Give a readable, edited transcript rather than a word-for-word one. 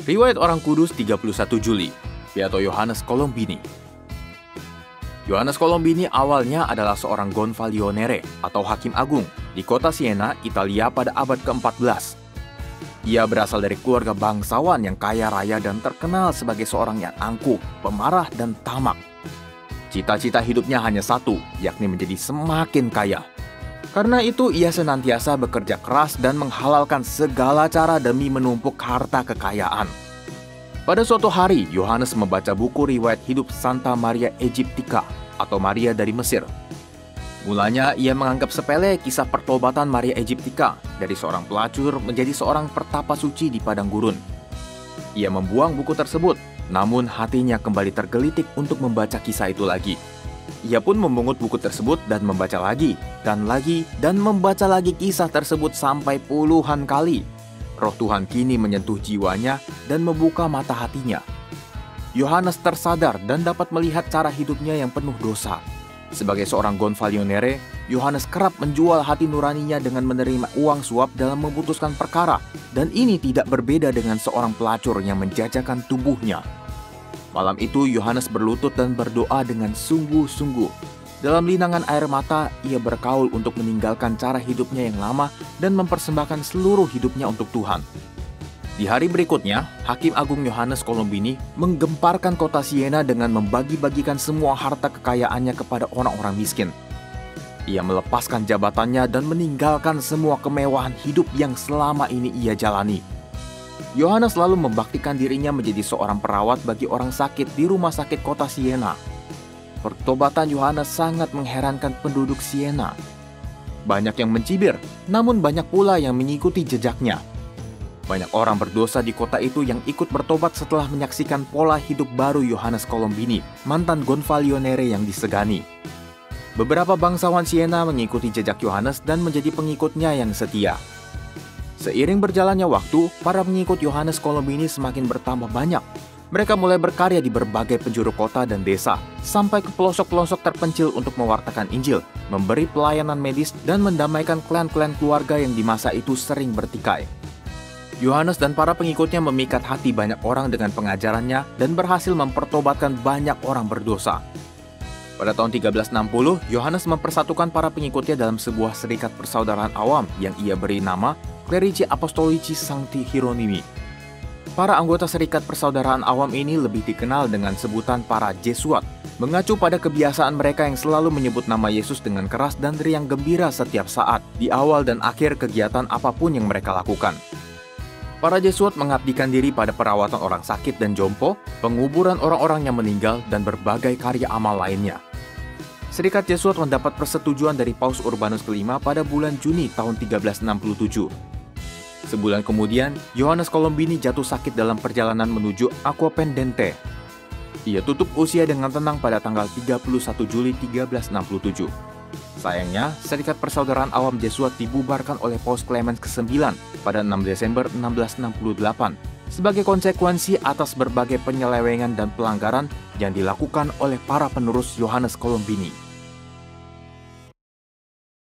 Riwayat Orang Kudus 31 Juli, Beato Yohanes Colombini. Yohanes Colombini awalnya adalah seorang gonfaloniere atau hakim agung di kota Siena, Italia pada abad ke-14. Ia berasal dari keluarga bangsawan yang kaya raya dan terkenal sebagai seorang yang angkuh, pemarah, dan tamak. Cita-cita hidupnya hanya satu, yakni menjadi semakin kaya. Karena itu ia senantiasa bekerja keras dan menghalalkan segala cara demi menumpuk harta kekayaan. Pada suatu hari, Yohanes membaca buku riwayat hidup Santa Maria Aegyptica atau Maria dari Mesir. Mulanya ia menganggap sepele kisah pertobatan Maria Aegyptica dari seorang pelacur menjadi seorang pertapa suci di padang gurun. Ia membuang buku tersebut, namun hatinya kembali tergelitik untuk membaca kisah itu lagi. Ia pun memungut buku tersebut dan membaca lagi, dan membaca lagi kisah tersebut sampai puluhan kali. Roh Tuhan kini menyentuh jiwanya dan membuka mata hatinya. Yohanes tersadar dan dapat melihat cara hidupnya yang penuh dosa. Sebagai seorang gonfaloniere, Yohanes kerap menjual hati nuraninya dengan menerima uang suap dalam memutuskan perkara, dan ini tidak berbeda dengan seorang pelacur yang menjajakan tubuhnya. Malam itu Yohanes berlutut dan berdoa dengan sungguh-sungguh. Dalam linangan air mata, ia berkaul untuk meninggalkan cara hidupnya yang lama dan mempersembahkan seluruh hidupnya untuk Tuhan. Di hari berikutnya, Hakim Agung Yohanes Colombini menggemparkan kota Siena dengan membagi-bagikan semua harta kekayaannya kepada orang-orang miskin. Ia melepaskan jabatannya dan meninggalkan semua kemewahan hidup yang selama ini ia jalani. Yohanes lalu membaktikan dirinya menjadi seorang perawat bagi orang sakit di rumah sakit kota Siena. Pertobatan Yohanes sangat mengherankan penduduk Siena. Banyak yang mencibir, namun banyak pula yang mengikuti jejaknya. Banyak orang berdosa di kota itu yang ikut bertobat setelah menyaksikan pola hidup baru Yohanes Colombini, mantan gonfaloniere yang disegani. Beberapa bangsawan Siena mengikuti jejak Yohanes dan menjadi pengikutnya yang setia. Seiring berjalannya waktu, para pengikut Yohanes Colombini semakin bertambah banyak. Mereka mulai berkarya di berbagai penjuru kota dan desa, sampai ke pelosok-pelosok terpencil untuk mewartakan Injil, memberi pelayanan medis, dan mendamaikan klan-klan keluarga yang di masa itu sering bertikai. Yohanes dan para pengikutnya memikat hati banyak orang dengan pengajarannya dan berhasil mempertobatkan banyak orang berdosa. Pada tahun 1360, Yohanes mempersatukan para pengikutnya dalam sebuah serikat persaudaraan awam yang ia beri nama Clerici Apostolici Sancti Hieronymi. Para anggota serikat persaudaraan awam ini lebih dikenal dengan sebutan para Jesuat, mengacu pada kebiasaan mereka yang selalu menyebut nama Yesus dengan keras dan riang gembira setiap saat, di awal dan akhir kegiatan apapun yang mereka lakukan. Para Jesuat mengabdikan diri pada perawatan orang sakit dan jompo, penguburan orang-orang yang meninggal, dan berbagai karya amal lainnya. Serikat Jesuat mendapat persetujuan dari Paus Urbanus V pada bulan Juni tahun 1367. Sebulan kemudian, Yohanes Colombini jatuh sakit dalam perjalanan menuju Aquapendente. Ia tutup usia dengan tenang pada tanggal 31 Juli 1367. Sayangnya, Serikat Persaudaraan Awam Jesuat dibubarkan oleh Paus Clemens ke-9 pada 6 Desember 1668 sebagai konsekuensi atas berbagai penyelewengan dan pelanggaran yang dilakukan oleh para penerus Yohanes Colombini.